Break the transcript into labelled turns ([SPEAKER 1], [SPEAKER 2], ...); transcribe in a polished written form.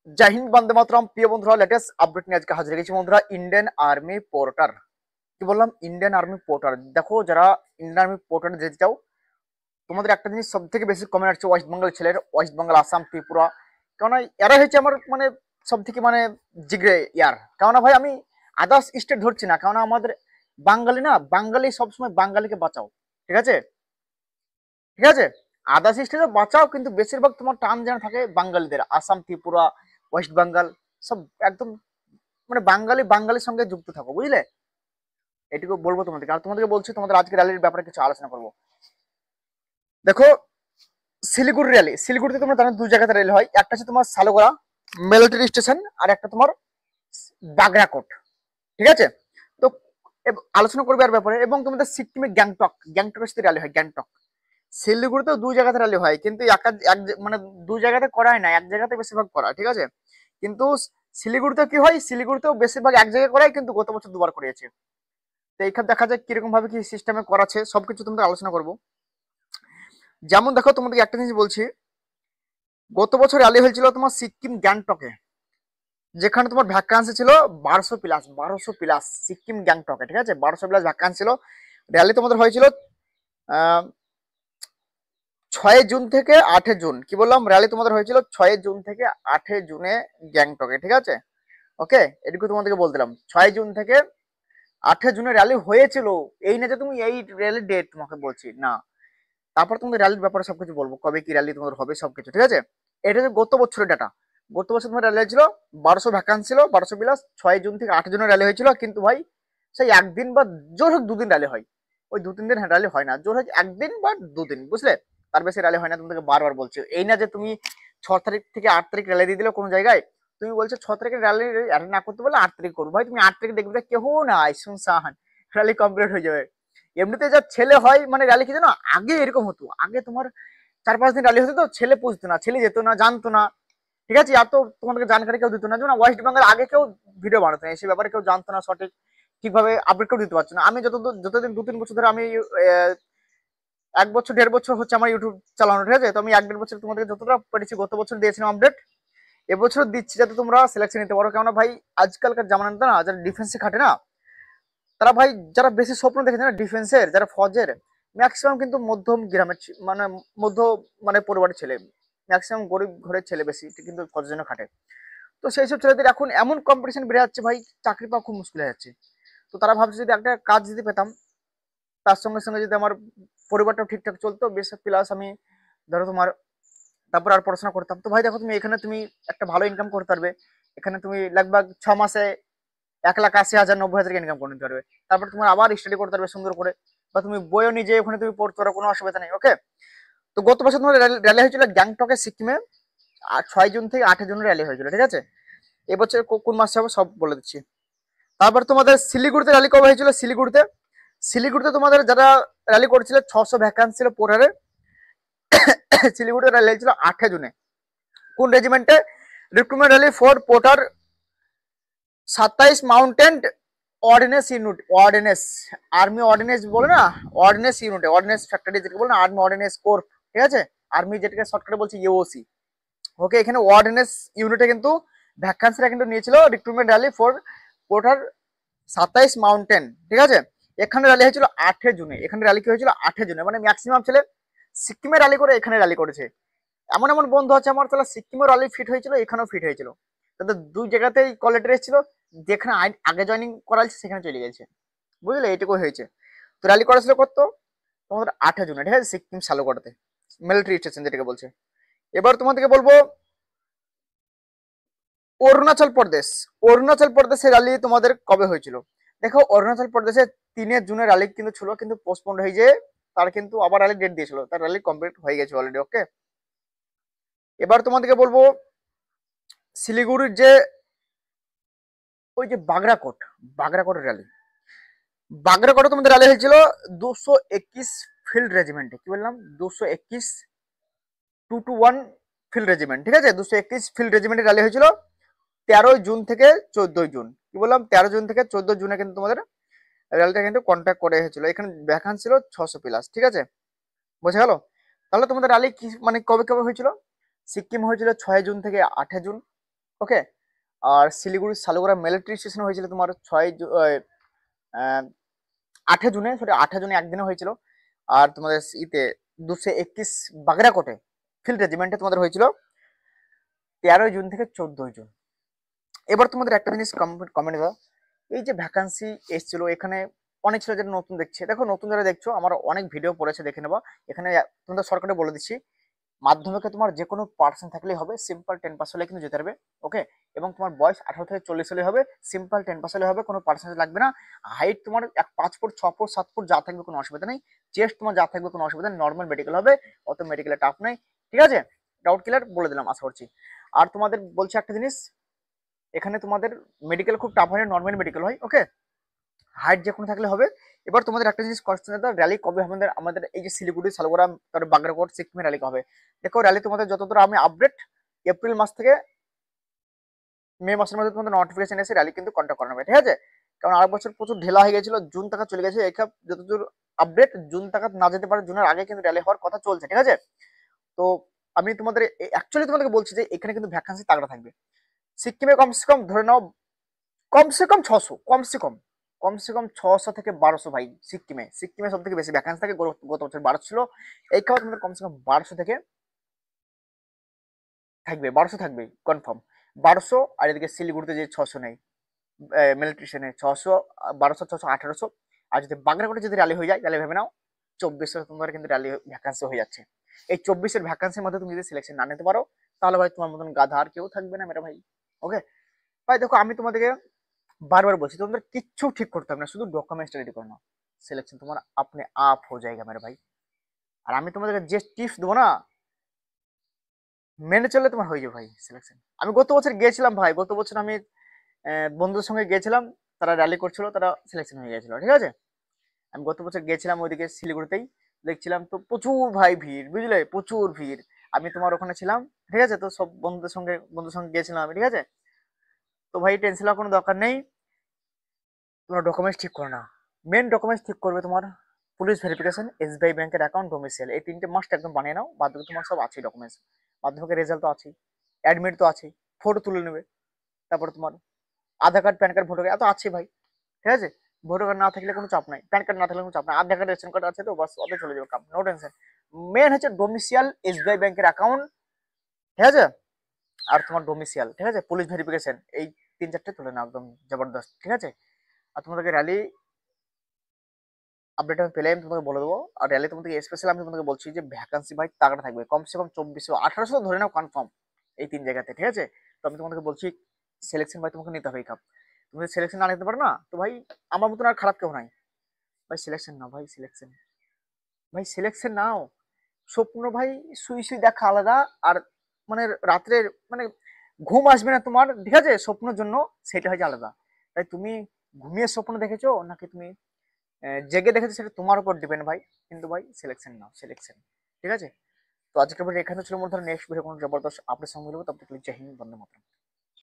[SPEAKER 1] জয় হিন্দ, বন্দে মাতরম। প্রিয় বন্ধুরা, latest update নিয়ে আজকে হাজির হয়েছি বন্ধুরা। ইন্ডিয়ান আর্মি পোর্টার, কি বললাম, ইন্ডিয়ান আর্মি পোর্টার। দেখো, যারা ইন্ডিয়ান আর্মি পোর্টার যেতে চাও, তোমাদের একটা জিনিস সব থেকে বেশি কমেন্ট আসছে ওয়েস্ট বেঙ্গল ছেলের, ওয়েস্ট বেঙ্গল, আসাম, ত্রিপুরা। কেননা এরা হচ্ছে আমার মানে সব থেকে মানে জিগরে ইয়ার। কেননা ভাই আমি আদার্স স্টেট ধরছি না, কেননা আমাদের বাঙালি না, বাঙালি সবসময় বাঙালিকে বাঁচাও, ঠিক আছে, ঠিক আছে। আদার্স স্টেটে বাঁচাও, কিন্তু বেশিরভাগ তোমার টান যেন থাকে বাঙালিদের, আসাম, ত্রিপুরা, ওয়েস্ট বেঙ্গল, সব একদম মানে বাঙালি বাঙালির সঙ্গে যুক্ত থাকো, বুঝলে। এটুকু বলবো তোমাদেরকে। আর তোমাদেরকে বলছি, তোমাদের আজকে র্যালির ব্যাপারে কিছু আলোচনা করবো। দেখো, শিলিগুড়ি র্যালি, শিলিগুড়িতে তোমরা জানো দুই জায়গাতে র্যালি হয়। একটা হচ্ছে তোমার সালোগড়া মিলিটারি স্টেশন, আর একটা তোমার বাগরাকোট, ঠিক আছে। তো আলোচনা করবে আর ব্যাপারে। এবং তোমাদের সিকিমে গ্যাংটক, গ্যাংটকের সাথে র্যালি হয়, গ্যাংটক। শিলিগুড়িতেও দুই জায়গাতে র্যালি হয়, কিন্তু মানে দুই জায়গাতে করায় না, এক জায়গাতে বেশিরভাগ করা, ঠিক আছে। কিন্তু শিলিগুড়িতে কি হয়, শিলিগুড়িতেও বেশিরভাগ এক জায়গায় করায়, কিন্তু গত বছর দুবার করিয়েছে। তো এইখানে দেখা যায় কিরকম ভাবে কি সিস্টেমে করাছে, সবকিছু তোমাদের আলোচনা করবো। যেমন দেখো, তোমাদেরকে একটা জিনিস বলছি, গত বছর র্যালি হয়েছিল তোমার সিকিম গ্যাংটকে, যেখানে তোমার ভ্যাকান্সি ছিল 1200+, 1200+, সিকিম গ্যাংটকে, ঠিক আছে, 1200+ ভ্যাকান্সি ছিল। র্যালি তোমাদের হয়েছিল 6 জুন থেকে 8 জুন, কি বললাম, র্যালি তোমাদের হয়েছিল 6 জুন থেকে 8 জুনে গ্যাংটকে, ঠিক আছে। ওকে, এটুকু তোমাদেরকে বলছিলাম, 6 জুন থেকে 8 জুনে র্যালি হয়েছিল। এই না যে তুমি এই র্যালির ডেট তোমাকে বলছি না, তারপর তোমাদের র্যালির ব্যাপারে সবকিছু বলবো, কবে কি র্যালি তোমাদের হবে সবকিছু, ঠিক আছে। এটা হচ্ছে গত বছরের ডাটা। গত বছর তোমার র্যালি ছিল 1200 ভ্যাকান্সি ছিল, 1200+, 6 জুন থেকে 8 জুনের র্যালি হয়েছিল। কিন্তু ভাই সেই একদিন বা জোর হোক দুদিন র্যালি হয়, ওই 2-3 দিন র্যালি হয় না, জোর হোক একদিন বা দুদিন, বুঝলে। তার বেশি র্যালি হয় না। তোমাদেরকে বারবার বলছি, এই না যে তুমি 6 তারিখ থেকে 8 তারিখ র্যালি দিয়ে দিলে কোনো জায়গায়, তুমি বলছো 6 তারিখের র্যালি অ্যাটেন্ড না করতে বলে 8 তারিখ করবো। ভাই তুমি 8 তারিখ দেখবে কেউ নাই, শুনশান, র্যালি কমপ্লিট হয়ে যাবে। এমনিতে যা ছেলে হয় মানে র্যালি কি জানো, আগে এরকম হতো, আগে তোমার 4-5 দিন র্যালি হতো, তো ছেলে পুষতো না, ছেলে যেত না, জানতো না, ঠিক আছে। আর তো তোমাদেরকে জানকারি কেউ দিত না, যেমন ওয়েস্ট বেঙ্গল আগে কেউ ভিডিও বানাতো না, সেই ব্যাপারে কেউ জানতো না, সঠিক ঠিকভাবে আপডেট কেউ দিতে পারছো না। আমি যতদিন 2-3 বছর ধরে আমি 1 বছর 1.5 বছর হচ্ছে আমার ইউটিউব চালানো, ঠিক আছে। তো আমি 1-1.5 বছর তোমাদেরকে যতটা পেরেছি গত বছর দিয়েছিলাম আপডেট, এবছর দিচ্ছি, যাতে তোমরা সিলেকশন নিতে পারো। কেননা ভাই আজকালকার জামানাতে না, যারা ডিফেন্সে খাটে না, তারা ভাই যারা বেশি স্বপ্ন দেখেছে না ডিফেন্সের, যারা ফৌজের, ম্যাক্সিমাম কিন্তু মধ্যম গ্রামের মানে মধ্য মানে পরিবারের ছেলে, ম্যাক্সিমাম গরিব ঘরের ছেলে বেশি কিন্তু ফৌজের জন্য খাটে। তো সেই সব ছেলেদের এখন এমন কম্পিটিশন বেড়ে যাচ্ছে ভাই, চাকরি পাওয়া খুব মুশকিল হয়ে যাচ্ছে। তো তারা ভাবছে যদি একটা কাজ যদি পেতাম, তার সঙ্গে সঙ্গে যদি আমার পরিবারটাও ঠিকঠাক চলতো, বেশ প্লাস আমি ধরো তোমার তারপর আর পড়াশোনা করতাম। তো ভাই দেখো, তুমি এখানে তুমি একটা ভালো ইনকাম করতে পারবে। এখানে তুমি লাগভাগ 6 মাসে 1,80,000 90,000 ইনকাম করে নিতে পারবে। তারপর তোমার আবার স্টাডি করতে পারবে সুন্দর করে, বা তুমি বইও নিজে ওখানে তুমি পড়তে পারো, কোনো অসুবিধা নেই। ওকে, তো গত বছর তোমার র্যালি হয়েছিল গ্যাংটকে, সিকিমে, আর 6 জুন থেকে 8 জুন র্যালি হয়েছিল, ঠিক আছে। এবছর কোন মাসে হবে সব বলে দিচ্ছি। তারপর তোমাদের শিলিগুড়িতে র্যালি কবে হয়েছিল, শিলিগুড়িতে, শিলিগুড়িতে তোমাদের যারা র্যালি করেছিল 600 ভ্যাকান্সি ছিল পোর্টারে, শিলিগুড়িতে র্যালি হয়েছিল 8 জুনে। কোন রেজিমেন্টে, recruitment rally for porter 27 mountain ordnance unit, ordnance army ordnance বলে না, অর্ডিনেন্স ইউনিটে, অর্ডিনেন্স ফ্যাক্টরি যেটাকে বলে না, আর্মি অর্ডিনেন্স কোর, ঠিক আছে, আর্মি যেটাকে শর্টকাটে বলছে ইওসি। ওকে, এখানে অর্ডিনেন্স ইউনিটে কিন্তু ভ্যাকান্সিটা কিন্তু নিয়েছিল recruitment rally for porter 27 mountain, ঠিক আছে। এখানে র্যালি হয়েছিল 8 জুনে, এখানে র্যালি কি হয়েছিল 8 জুনে, মানে ম্যাক্সিমাম ছেলে সিকিমে র্যালি করে এখানে র্যালি করেছে। এমন এমন বন্ধু আছে আমার, তাহলে সিকিমের র্যালি ফিট হয়েছিল, এখানেও ফিট হয়েছিল, তাদের দুই জায়গাতেই কল লেটার এসেছিল, যেখানে আগে জয়নিং করা হয়েছে সেখানে চলে গেছে, বুঝলে, এইটুকু হয়েছে। তো র্যালি করেছিল কত তোমাদের 8 জুনে, ঠিক আছে, সিকিম সালোগড়াতে, মিলিটারি স্টেশন যেটাকে বলছে। এবার তোমাদেরকে বলবো অরুণাচল প্রদেশ, অরুণাচল প্রদেশের র্যালি তোমাদের কবে হয়েছিল। দেখো, অরুণাচল প্রদেশে 3 জুনে র্যালি কিন্তু ছিল, কিন্তু পোস্টপোন্ড হয়ে যে তার কিন্তু আবার র্যালি ডেট দিয়েছিল, তার র্যালি কমপ্লিট হয়ে গেছে অলরেডি। ওকে, এবার তোমাদেরকে বলবো শিলিগুড়ির যে ওই যে বাগরাকোট, বাগরাকোটের র্যালি, বাগরাকোটে তোমাদের র্যালি হয়েছিল 221 ফিল্ড রেজিমেন্টে, কি বললাম, 221 2-1 ফিল্ড রেজিমেন্ট, ঠিক আছে, 221 ফিল্ড রেজিমেন্টের র্যালি হয়েছিল 13 জুন থেকে 14 জুন, কি বললাম, 13 জুন থেকে 14 জুনে কিন্তু তোমাদের র্যালিটা কিন্তু কন্ট্যাক্ট করে হয়েছিল। এখানে ভ্যাকান্সি ছিল 600+, ঠিক আছে, বোঝা গেল। তাহলে তোমাদের র্যালি কি মানে কবে কবে হয়েছিল, সিকিম হয়েছিল 6 জুন থেকে 8 জুন, ওকে। আর শিলিগুড়ি সালুগড়া মিলিটারি স্টেশন হয়েছিল তোমার 8 জুনে, সরি 8 জুনে একদিনে হয়েছিল। আর তোমাদের ইতে 231 বাগরাকোটে ফিল্ড রেজিমেন্টে তোমাদের হয়েছিল 13 জুন থেকে 14 জুন। এবার তোমাদের একটা জিনিস কমেন্ট দাও, এই যে ভ্যাকান্সি এসেছিল এখানে অনেক ছিল যারা নতুন দেখছে, দেখো নতুন যারা দেখছো আমার অনেক ভিডিও পড়েছে, দেখে নেবা। এখানে তোমাদের সরকারে বলে দিচ্ছি, মাধ্যমিকে তোমার যে কোনো পার্সেন্ট থাকলেই হবে, সিম্পল 10 পাস হলে কিন্তু যেতে পারবে। ওকে। এবং তোমার বয়স 18 থেকে 40 হলে হবে, সিম্পল 10 পাস হলে হবে, কোনো পার্সেন্টেজ লাগবে না। হাইট তোমার 5 ফুট 6 ফুট 7 ফুট যা থাকবে কোনো অসুবিধা নেই। চেস্ট তোমার যা থাকবে কোনো অসুবিধা নেই, নর্মাল মেডিকেল হবে, অত মেডিকেলে টাফ নেই। ঠিক আছে, ডাউট ক্লিয়ার বলে দিলাম আশা করছি। আর তোমাদের বলছি একটা জিনিস, এখানে তোমাদের মেডিকেল খুব টাফ হয়, নর্মাল মেডিকেল হয়। ওকে, হাইট যে কোনো থাকলে হবে। এবার তোমাদের একটা জিনিস কোশ্চেন, র্যালি কবে হবে আমাদের আমাদের এই যে শিলিগুড়ি সালগোড়া তারপর বাগরাকোট সিকিমে র্যালি কবে? দেখো র্যালি তোমাদের যতদূর আমি আপডেট, এপ্রিল মাস থেকে মে মাসের মধ্যে তোমাদের নোটিফিকেশন এসে র্যালি কিন্তু কন্ট্যাক্ট করানো হবে। ঠিক আছে, কারণ আর বছর প্রচুর ঢিলা হয়ে গেছিল, জুন টাকা চলে গেছে, এসব যতদূর আপডেট জুন টাকা না যেতে পারে, জুনের আগে কিন্তু র্যালি হওয়ার কথা চলছে। ঠিক আছে, তো আমি তোমাদের অ্যাকচুয়ালি তোমাদেরকে বলছি যে এখানে কিন্তু ভ্যাকান্সি তাগড়া থাকবে। সিকিমে কমসে কম ধরে নাও, কমসে কম 600, কমসে কম 600 থেকে 1200 ভাই। সিকিমে সব থেকে বেশি ভ্যাকান্সি থাকে, গত বছর 1200 ছিল। এই খাবার তোমাদের কমসে কম 1200 থেকে থাকবে, 1200 থাকবে কনফার্ম। 1200, আর এদিকে শিলিগুড়িতে যে 600 নেই, মিলিটারি স্টেশনে 600, 1200, 600, 1800। আর যদি বাগরাকোটে যদি র্যালি হয়ে যায় তাহলে ভেবে নাও 2400 তোমাদের কিন্তু র্যালি ভ্যাকান্সি হয়ে যাচ্ছে। এই 24-এর ভ্যাকান্সির মধ্যে তুমি যদি সিলেকশন না নিতে পারো তাহলে ভাই তোমার মতন গাধা আর কেউ থাকবে না মেরা ভাই। ওকে ভাই, দেখো আমি তোমাদেরকে বারবার বলছি তোমাদের কিচ্ছু ঠিক করতে হবে না, শুধু ডকুমেন্টস রেডি করে নাও, সিলেকশন তোমার আপনি আপ হয়ে যায়গা মেরে ভাই। আর আমি তোমাদেরকে যে টিপস দেবো না, মেনে চললে তোমার হয়ে যাবে ভাই সিলেকশন। আমি গত বছর গিয়েছিলাম ভাই, গত বছর আমি বন্ধুদের সঙ্গে গিয়েছিলাম, তারা র্যালি করছিল, তারা সিলেকশন হয়ে গেছিল। ঠিক আছে, আমি গত বছর গিয়েছিলাম ওইদিকে শিলিগুড়িতেই, দেখছিলাম তো প্রচুর ভাই ভিড়, বুঝলে, প্রচুর ভিড়। আমি তোমার ওখানে ছিলাম, ঠিক আছে, তো সব বন্ধুদের সঙ্গে গিয়েছিলাম আমি। ঠিক আছে, তো ভাই টেনশন হওয়ার কোনো দরকার নেই, তোমার ডকুমেন্টস ঠিক করে না। মেন ডকুমেন্টস ঠিক করবে তোমার পুলিশ ভেরিফিকেশন, এসবিআই ব্যাংকের অ্যাকাউন্ট, ডোমিসাইল, এই তিনটে মাস্ট একদম বানিয়ে নাও। বাদ বাকি তোমার সব আছে ডকুমেন্টস, মাধ্যমিকের রেজাল্ট তো আছেই, অ্যাডমিট তো আছেই, ফটো তুলে নেবে, তারপর তোমার Aadhaar card, PAN card, voter card এত আছে ভাই। ঠিক আছে, ভোটার কার্ড না থাকলে কোনো চাপ নাই, প্যান কার্ড না থাকলে কোনো চাপ নাই, আধার কার্ড রেশন কার্ড আছে তো বাস, ওতে চলে যাবে কাম, নো টেনশন। মেন হচ্ছে ডোমিসিয়াল, এসবিআই ব্যাংকের অ্যাকাউন্ট। ঠিক আছে, আর তোমার ডোমিসিয়াল, ঠিক আছে, পুলিশ ভেরিফিকেশন, এই 3-4টে তুলে নাও একদম জবরদস্ত। ঠিক আছে, আর তোমাদেরকে র্যালি আপডেট আমি পেলে আমি তোমাকে বলে দেবো। আর র্যালি তোমাদেরকে স্পেশাল আমি তোমাকে বলছি যে ভ্যাকান্সি ভাই তাগড়া থাকবে, কমসে কম 2400, 1800 ধরে নাও কনফার্ম এই 3 জায়গাতে। ঠিক আছে, তো আমি তোমাদেরকে বলছি সিলেকশন ভাই তোমাকে নিতে হবে এই কাপ। তুমি যদি সিলেকশন না নিতে পারো না তো ভাই আমার মতন আর খারাপ কেউ নাই ভাই। সিলেকশন নাও ভাই, সিলেকশন ভাই, সিলেকশন নাও। স্বপ্ন ভাই, শুই শুই দেখা আলাদা, আর মানে রাত্রে মানে ঘুম আসবে না তোমার, ঠিক আছে, স্বপ্নের জন্য, সেটা হচ্ছে আলাদা। তাই তুমি ঘুমিয়ে স্বপ্ন দেখেছো নাকি তুমি জেগে দেখেছো সেটা তোমার উপর ডিপেন্ড ভাই। কিন্তু ভাই সিলেকশন নাও, সিলেকশন। ঠিক আছে, তো আজকের ভিডিও এখানে ছিল। মনে ধরো নেক্সট ভিডিও কোনো জবরদস্ত আপনার সঙ্গে মিলবো, তব তক জয় হিন্দ, বন্দে মাতরম।